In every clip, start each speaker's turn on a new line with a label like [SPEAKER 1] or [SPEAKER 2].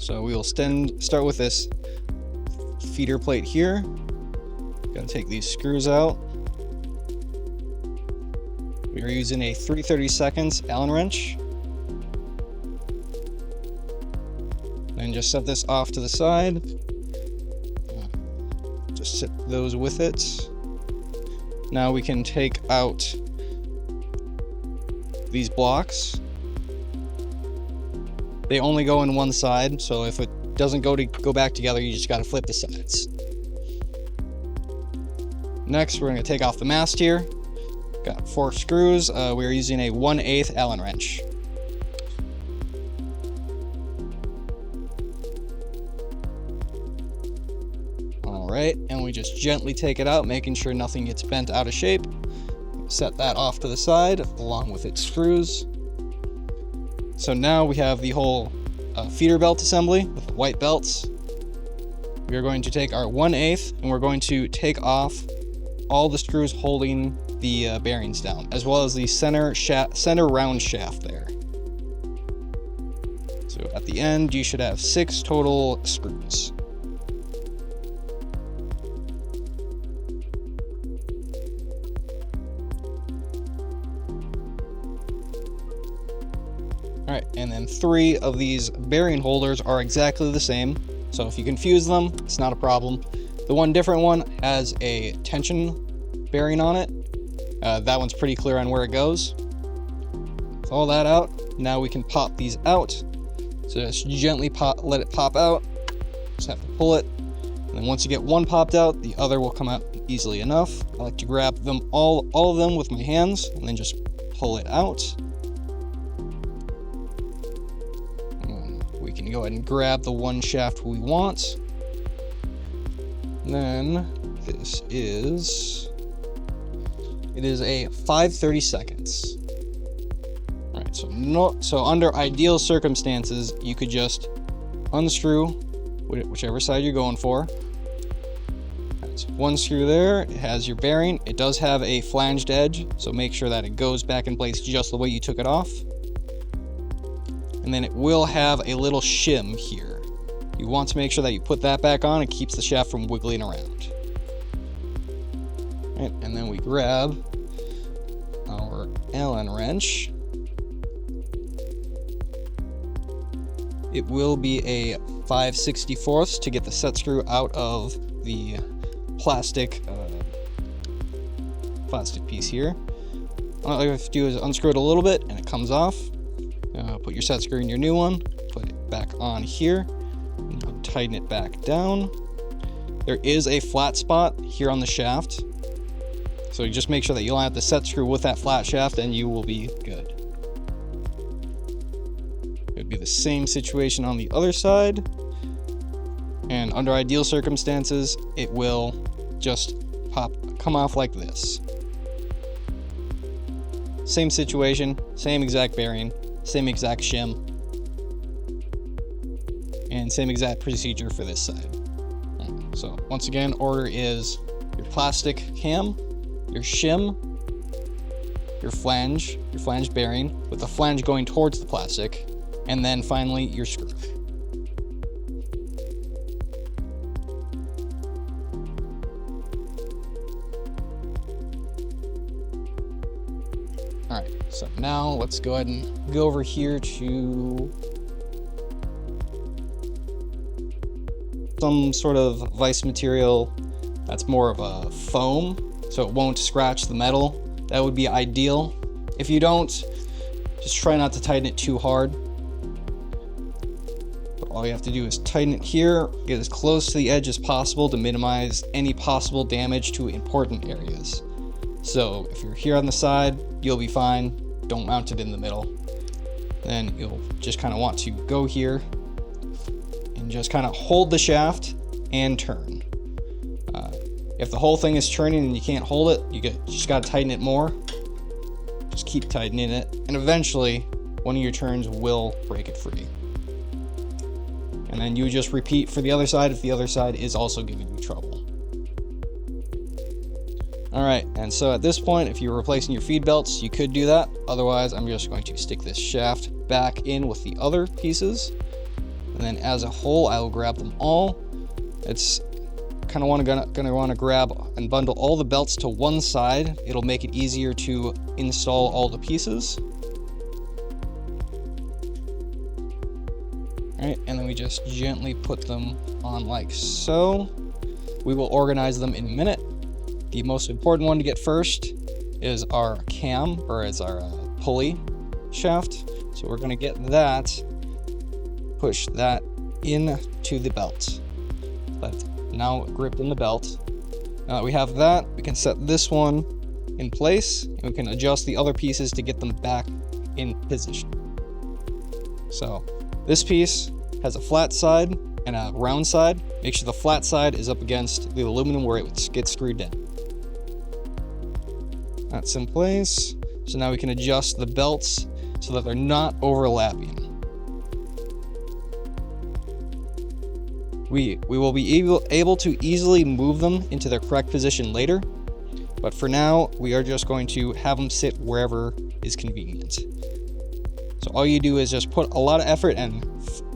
[SPEAKER 1] So we will start with this feeder plate here. Gotta take these screws out. We are using a 3/32 Allen wrench. Then just set this off to the side. Just set those with it. Now we can take out these blocks. They only go in one side, so if it doesn't go back together, you just gotta flip the sides. Next, we're gonna take off the mast here. Got 4 screws. We're using a 1/8 Allen wrench. Alright, and we just gently take it out, making sure nothing gets bent out of shape. Set that off to the side, along with its screws. So now we have the whole feeder belt assembly with the white belts. We are going to take our 1/8 and we're going to take off all the screws holding the bearings down, as well as the center round shaft there. So at the end, you should have 6 total screws. Alright, and then 3 of these bearing holders are exactly the same, so if you confuse them, it's not a problem. The one different one has a tension bearing on it. That one's pretty clear on where it goes. With all that out, now we can pop these out. So just gently let it pop out. Just have to pull it. And then once you get one popped out, the other will come out easily enough. I like to grab them all of them with my hands and then just pull it out. We can go ahead and grab the one shaft we want. And then it is a 5/32. All right, so under ideal circumstances, you could just unscrew whichever side you're going for. That's one screw there. It has your bearing. It does have a flanged edge, so make sure that it goes back in place just the way you took it off. And then it will have a little shim here. You want to make sure that you put that back on. It keeps the shaft from wiggling around. Right, and then we grab our Allen wrench. It will be a 5/64 to get the set screw out of the plastic piece here. All you have to do is unscrew it a little bit and it comes off. Put your set screw in your new one, put it back on here, and tighten it back down. There is a flat spot here on the shaft, so you just make sure that you line up the set screw with that flat shaft and you will be good. It would be the same situation on the other side, and under ideal circumstances, it will just come off like this. Same situation, same exact bearing, same exact shim, and same exact procedure for this side. So once again, order is your plastic cam, your shim, your flange bearing with the flange going towards the plastic, and then finally your screw. Alright, so now let's go ahead and go over here to some sort of vise material that's more of a foam, so it won't scratch the metal. That would be ideal. If you don't, just try not to tighten it too hard. But all you have to do is tighten it here, get as close to the edge as possible to minimize any possible damage to important areas. So if you're here on the side, you'll be fine. Don't mount it in the middle. Then you'll just kind of want to go here and just kind of hold the shaft and turn. If the whole thing is turning and you can't hold it, you just got to tighten it more. Just keep tightening it, and eventually one of your turns will break it free. And then you just repeat for the other side if the other side is also giving you trouble. Alright, and so at this point, if you're replacing your feed belts, you could do that. Otherwise, I'm just going to stick this shaft back in with the other pieces. and then as a whole, I will grab them all. It's kind of gonna want to grab and bundle all the belts to one side. It'll make it easier to install all the pieces. All right, and then we just gently put them on like so. We will organize them in a minute. The most important one to get first is our cam, or is our pulley shaft. So we're gonna get that, push that into the belt. That's now gripped in the belt. Now that we have that, we can set this one in place, and we can adjust the other pieces to get them back in position. So this piece has a flat side and a round side. Make sure the flat side is up against the aluminum where it gets screwed in. That's in place. So now we can adjust the belts so that they're not overlapping. We will be able to easily move them into their correct position later, but for now, we are just going to have them sit wherever is convenient. So all you do is just put a lot of effort and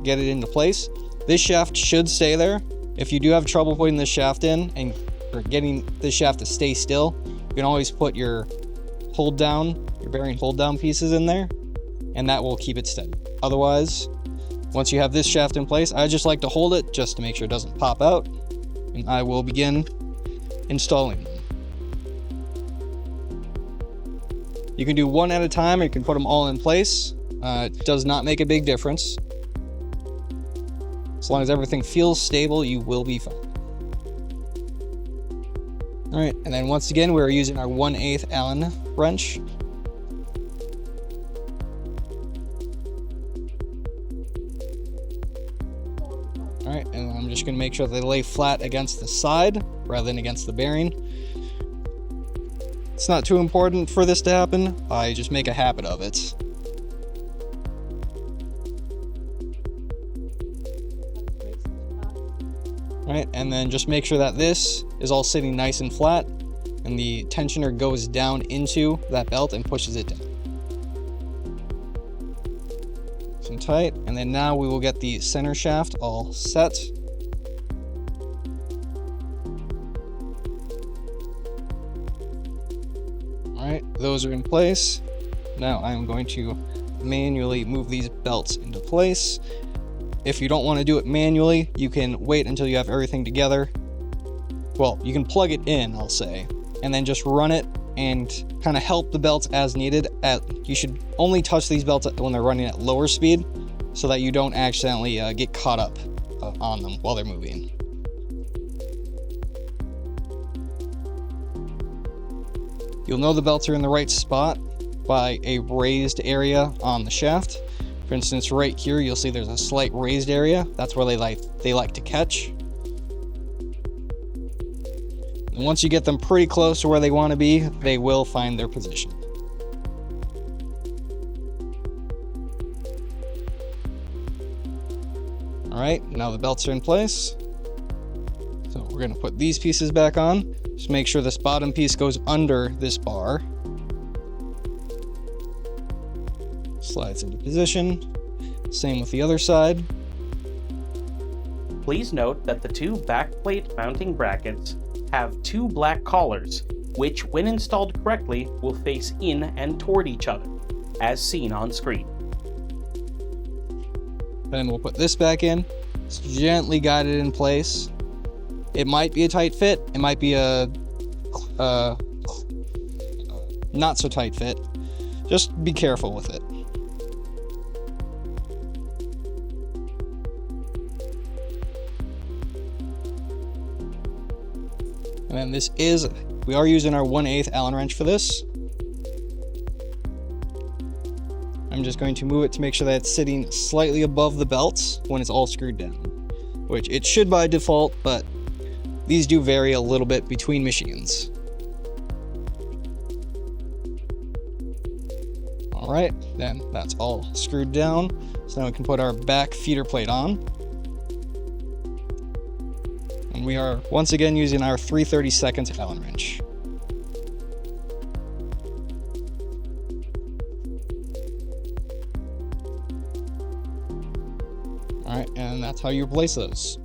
[SPEAKER 1] get it into place. This shaft should stay there. If you do have trouble putting this shaft in and or getting this shaft to stay still, you can always put your bearing hold down pieces in there, and that will keep it steady. Otherwise, once you have this shaft in place, I just like to hold it just to make sure it doesn't pop out, and I will begin installing them. You can do one at a time, or you can put them all in place. It does not make a big difference. As long as everything feels stable, you will be fine. All right, and then once again, we're using our 1/8 Allen wrench. All right, and I'm just gonna make sure they lay flat against the side rather than against the bearing. It's not too important for this to happen. I just make a habit of it. All right, and then just make sure that this is all sitting nice and flat, and the tensioner goes down into that belt and pushes it down. Some tight, and then now we will get the center shaft all set. All right, those are in place. Now I'm going to manually move these belts into place. If you don't want to do it manually, you can wait until you have everything together. Well, you can plug it in, I'll say, and then just run it and kind of help the belts as needed. You should only touch these belts when they're running at lower speed so that you don't accidentally get caught up on them while they're moving. You'll know the belts are in the right spot by a raised area on the shaft. For instance, right here, you'll see there's a slight raised area. That's where they like to catch. And once you get them pretty close to where they want to be, they will find their position. All right, now the belts are in place. So we're gonna put these pieces back on. Just make sure this bottom piece goes under this bar. Slides into position. Same with the other side.
[SPEAKER 2] Please note that the two backplate mounting brackets have two black collars, which when installed correctly will face in and toward each other, as seen on screen.
[SPEAKER 1] Then we'll put this back in. Just gently guide it in place. It might be a tight fit. It might be a not so tight fit. Just be careful with it. And then we are using our 1/8 Allen wrench for this. I'm just going to move it to make sure that it's sitting slightly above the belts when it's all screwed down, which it should by default, but these do vary a little bit between machines. All right, then that's all screwed down. So now we can put our back feeder plate on. And we are once again using our 3/32 Allen wrench. All right, and that's how you replace those.